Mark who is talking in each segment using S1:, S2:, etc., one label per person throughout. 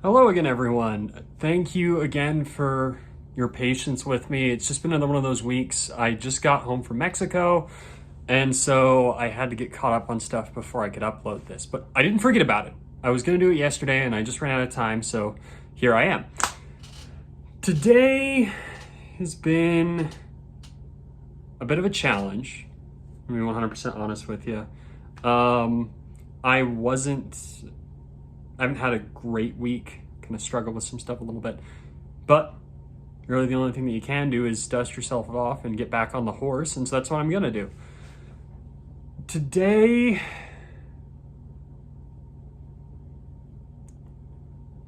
S1: Hello again, everyone. Thank you again for your patience with me. It's just been another one of those weeks. I just got home from Mexico, and so I had to get caught up on stuff before I could upload this. But I didn't forget about it. I was going to do it yesterday, and I just ran out of time, so here I am. Today has been a bit of a challenge, to be 100% honest with you. I haven't had a great week, kind of struggled with some stuff a little bit, but really the only thing that you can do is dust yourself off and get back on the horse, and so that's what I'm gonna do. Today,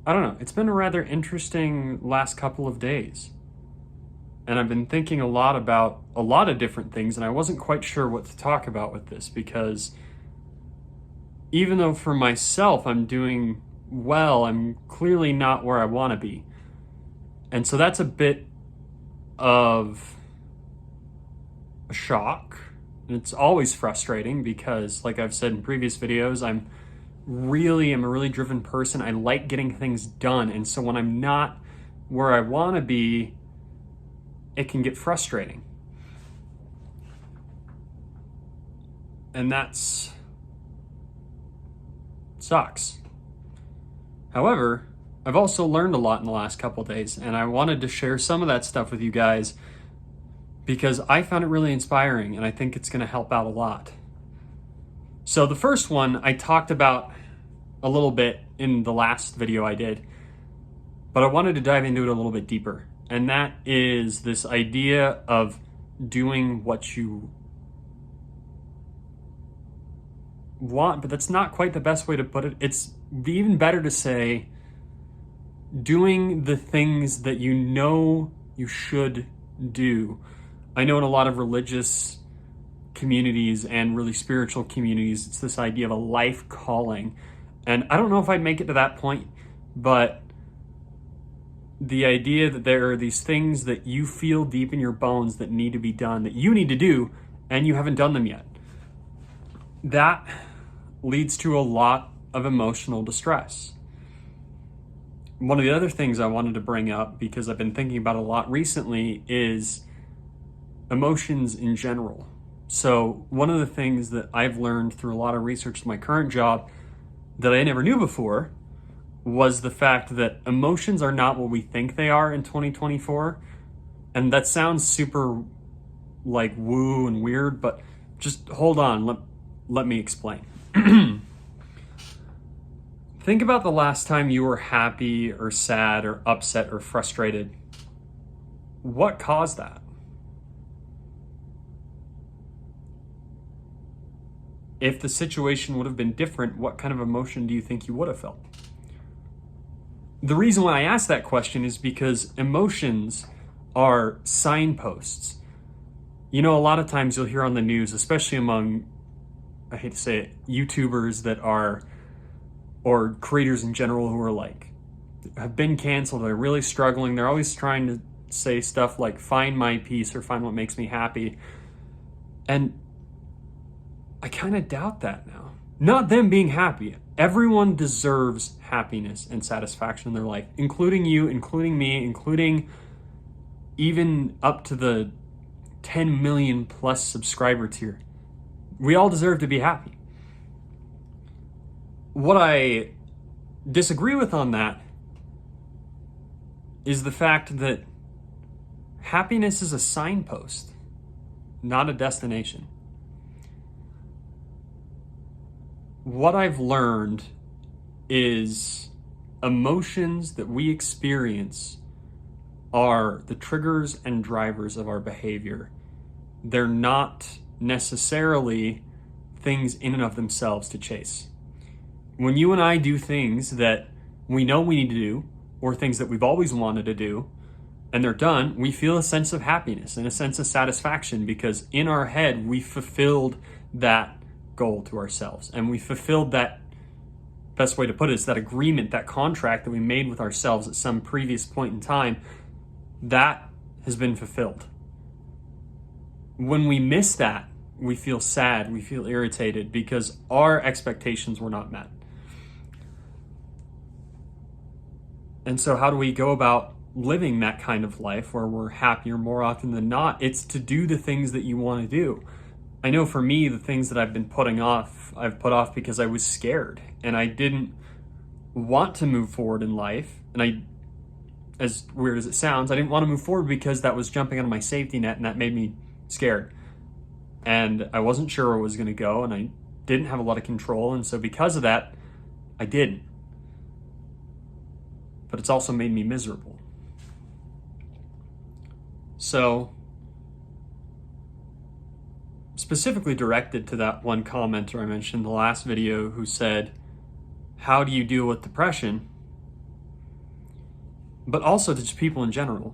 S1: I don't know, it's been a rather interesting last couple of days, and I've been thinking a lot about a lot of different things, and I wasn't quite sure what to talk about with this, because even though for myself I'm doing well, I'm clearly not where I want to be. And so that's a bit of a shock. And it's always frustrating because, like I've said in previous videos, I'm a really driven person. I like getting things done. And so when I'm not where I want to be, it can get frustrating. And that's sucks. However, I've also learned a lot in the last couple of days, and I wanted to share some of that stuff with you guys because I found it really inspiring, and I think it's going to help out a lot. So the first one I talked about a little bit in the last video I did, but I wanted to dive into it a little bit deeper, and that is this idea of doing what you want, but that's not quite the best way to put it. It's even better to say doing the things that you know you should do. I know in a lot of religious communities and really spiritual communities, it's this idea of a life calling. And I don't know if I'd make it to that point, but the idea that there are these things that you feel deep in your bones that need to be done, that you need to do, and you haven't done them yet. That leads to a lot of emotional distress. One of the other things I wanted to bring up, because I've been thinking about it a lot recently, is emotions in general. So one of the things that I've learned through a lot of research in my current job that I never knew before was the fact that emotions are not what we think they are in 2024. And that sounds super like woo and weird, but just hold on, let me explain. Think about the last time you were happy or sad or upset or frustrated. What caused that? If the situation would have been different, what kind of emotion do you think you would have felt? The reason why I ask that question is because emotions are signposts. You know, a lot of times you'll hear on the news, especially among, I hate to say it, YouTubers that are, or creators in general who are like, have been canceled, they're really struggling, they're always trying to say stuff like, find my peace or find what makes me happy. And I kind of doubt that now. Not them being happy. Everyone deserves happiness and satisfaction in their life, including you, including me, including even up to the 10 million plus subscriber tier. We all deserve to be happy. What I disagree with on that is the fact that happiness is a signpost, not a destination. What I've learned is emotions that we experience are the triggers and drivers of our behavior. They're not necessarily things in and of themselves to chase. When you and I do things that we know we need to do, or things that we've always wanted to do, and they're done, we feel a sense of happiness and a sense of satisfaction because in our head, we fulfilled that goal to ourselves. And we fulfilled that, best way to put it is that agreement, that contract that we made with ourselves at some previous point in time, that has been fulfilled. When we miss that, we feel sad, we feel irritated because our expectations were not met. And so how do we go about living that kind of life where we're happier more often than not? It's to do the things that you want to do. I know for me, the things that I've been putting off, I've put off because I was scared and I didn't want to move forward in life. And as weird as it sounds, I didn't want to move forward because that was jumping out of my safety net and that made me scared. And I wasn't sure where it was going to go and I didn't have a lot of control. And so because of that, I didn't. But it's also made me miserable. So, specifically directed to that one commenter I mentioned in the last video who said, how do you deal with depression? But also to just people in general.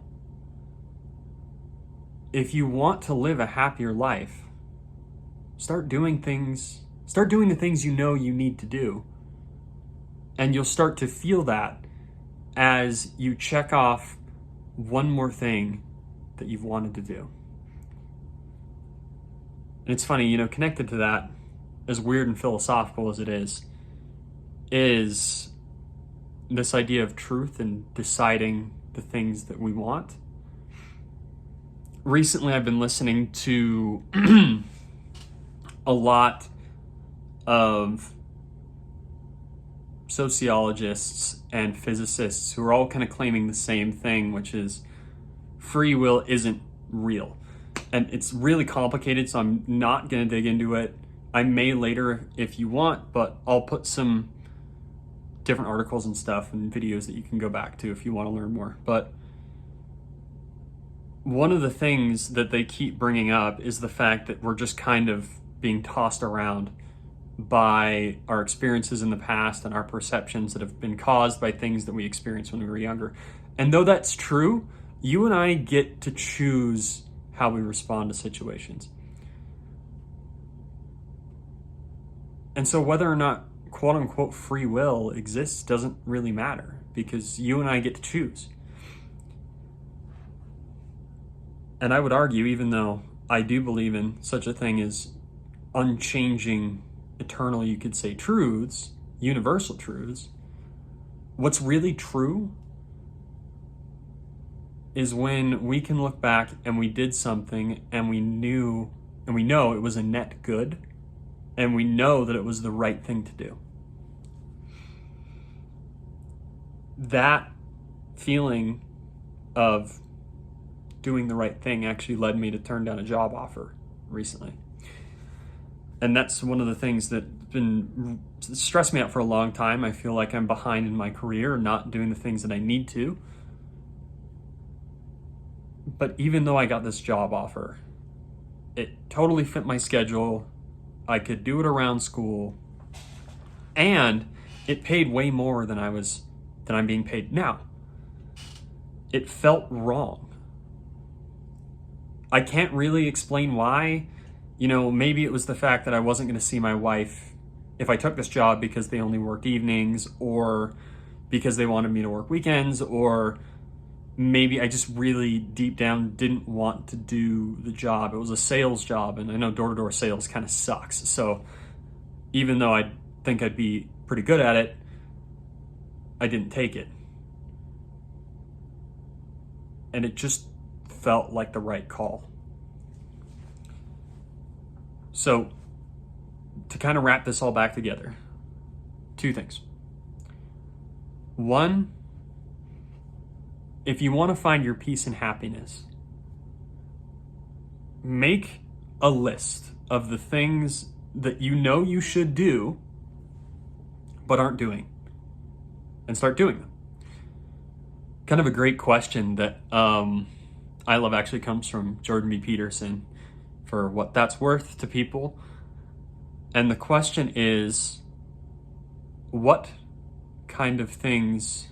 S1: If you want to live a happier life, start doing the things you know you need to do. And you'll start to feel that as you check off one more thing that you've wanted to do. And it's funny, connected to that, as weird and philosophical as it is this idea of truth and deciding the things that we want. Recently, I've been listening to a lot of sociologists and physicists who are all kind of claiming the same thing, which is free will isn't real. And it's really complicated, so I'm not going to dig into it. I may later if you want, but I'll put some different articles and stuff and videos that you can go back to if you want to learn more. But one of the things that they keep bringing up is the fact that we're just kind of being tossed around by our experiences in the past and our perceptions that have been caused by things that we experienced when we were younger. And though that's true, you and I get to choose how we respond to situations. And so whether or not quote unquote free will exists doesn't really matter because you and I get to choose. And I would argue, even though I do believe in such a thing as unchanging, eternal, you could say, truths, universal truths, what's really true is when we can look back and we did something and we know it was a net good and we know that it was the right thing to do. That feeling of doing the right thing actually led me to turn down a job offer recently. And that's one of the things that's been stressed me out for a long time. I feel like I'm behind in my career, not doing the things that I need to. But even though I got this job offer, it totally fit my schedule. I could do it around school, and it paid way more than I'm being paid now. It felt wrong. I can't really explain why. Maybe it was the fact that I wasn't going to see my wife if I took this job because they only worked evenings, or because they wanted me to work weekends, or maybe I just really deep down didn't want to do the job. It was a sales job, and I know door-to-door sales kind of sucks. So even though I think I'd be pretty good at it, I didn't take it. And it just felt like the right call. So to kind of wrap this all back together, two things. One, if you want to find your peace and happiness, make a list of the things that you know you should do but aren't doing, and start doing them. Kind of a great question that I love actually comes from Jordan B. Peterson, for what that's worth to people. And the question is, what kind of things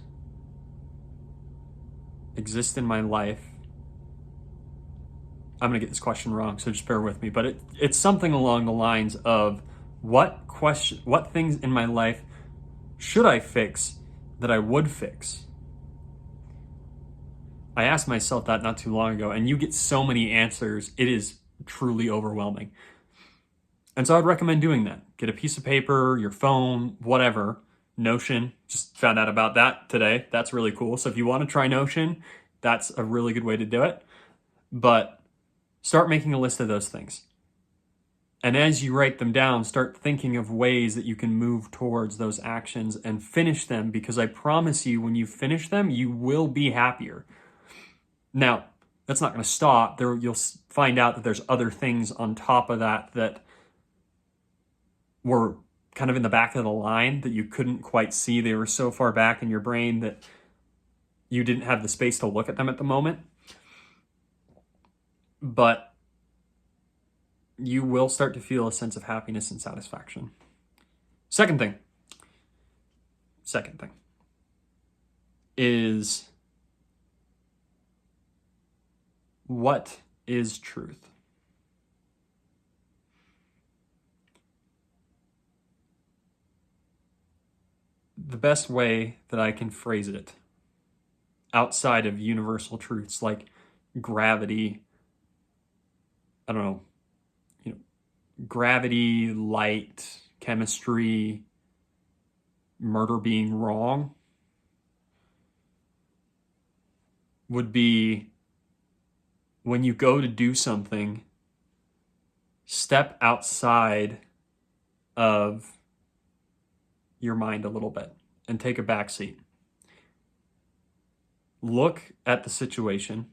S1: exist in my life? I'm going to get this question wrong, so just bear with me, but it's something along the lines of what things in my life should I fix that I would fix? I asked myself that not too long ago, and you get so many answers, it is truly overwhelming. And so I'd recommend doing that. Get a piece of paper, your phone, whatever, Notion, just found out about that today. That's really cool. So if you want to try Notion, that's a really good way to do it. But start making a list of those things. And as you write them down, start thinking of ways that you can move towards those actions and finish them, because I promise you, when you finish them, you will be happier. Now, that's not going to stop. You'll find out that there's other things on top of that that were kind of in the back of the line that you couldn't quite see. They were so far back in your brain that you didn't have the space to look at them at the moment. But you will start to feel a sense of happiness and satisfaction. Second thing is, what is truth? The best way that I can phrase it, outside of universal truths like gravity, I don't know, gravity, light, chemistry, murder being wrong, would be when you go to do something, step outside of your mind a little bit and take a back seat. Look at the situation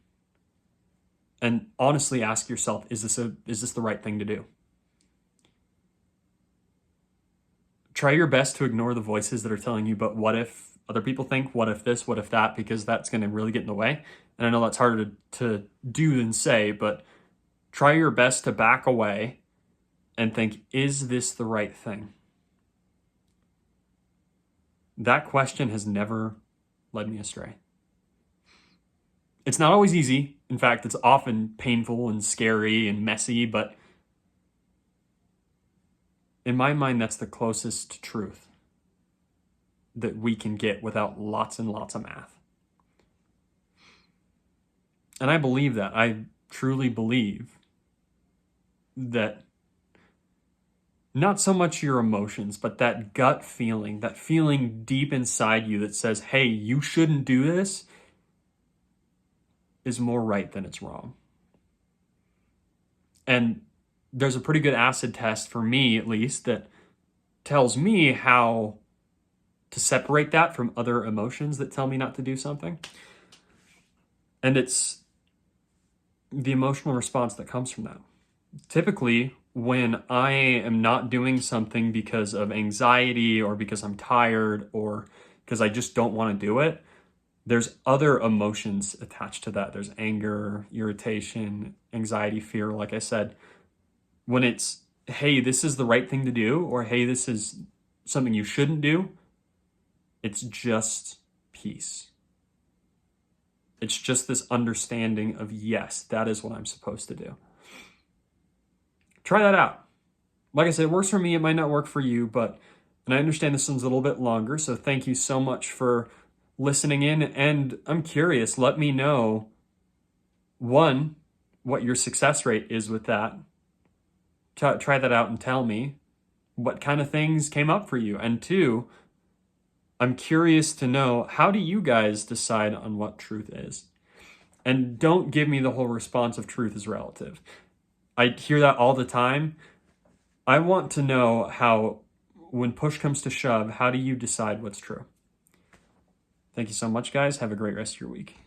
S1: and honestly ask yourself, is this the right thing to do? Try your best to ignore the voices that are telling you, but what if other people think, what if this, what if that, because that's going to really get in the way. And I know that's harder to do than say, but try your best to back away and think, is this the right thing? That question has never led me astray. It's not always easy. In fact, it's often painful and scary and messy, but in my mind, that's the closest to truth that we can get without lots and lots of math. And I believe that. I truly believe that not so much your emotions, but that gut feeling, that feeling deep inside you that says, hey, you shouldn't do this, is more right than it's wrong. And there's a pretty good acid test, for me at least, that tells me how to separate that from other emotions that tell me not to do something. And it's the emotional response that comes from that. Typically, when I am not doing something because of anxiety or because I'm tired or because I just don't want to do it, there's other emotions attached to that. There's anger, irritation, anxiety, fear, like I said. When it's, hey, this is the right thing to do, or hey, this is something you shouldn't do, it's just peace. It's just this understanding of, yes, that is what I'm supposed to do. Try that out. Like I said, it works for me. It might not work for you, and I understand this one's a little bit longer, so thank you so much for listening in. And I'm curious, let me know, one, what your success rate is with that. Try that out and tell me what kind of things came up for you. And two, I'm curious to know, how do you guys decide on what truth is? And don't give me the whole response of truth is relative. I hear that all the time. I want to know how, when push comes to shove, how do you decide what's true? Thank you so much, guys. Have a great rest of your week.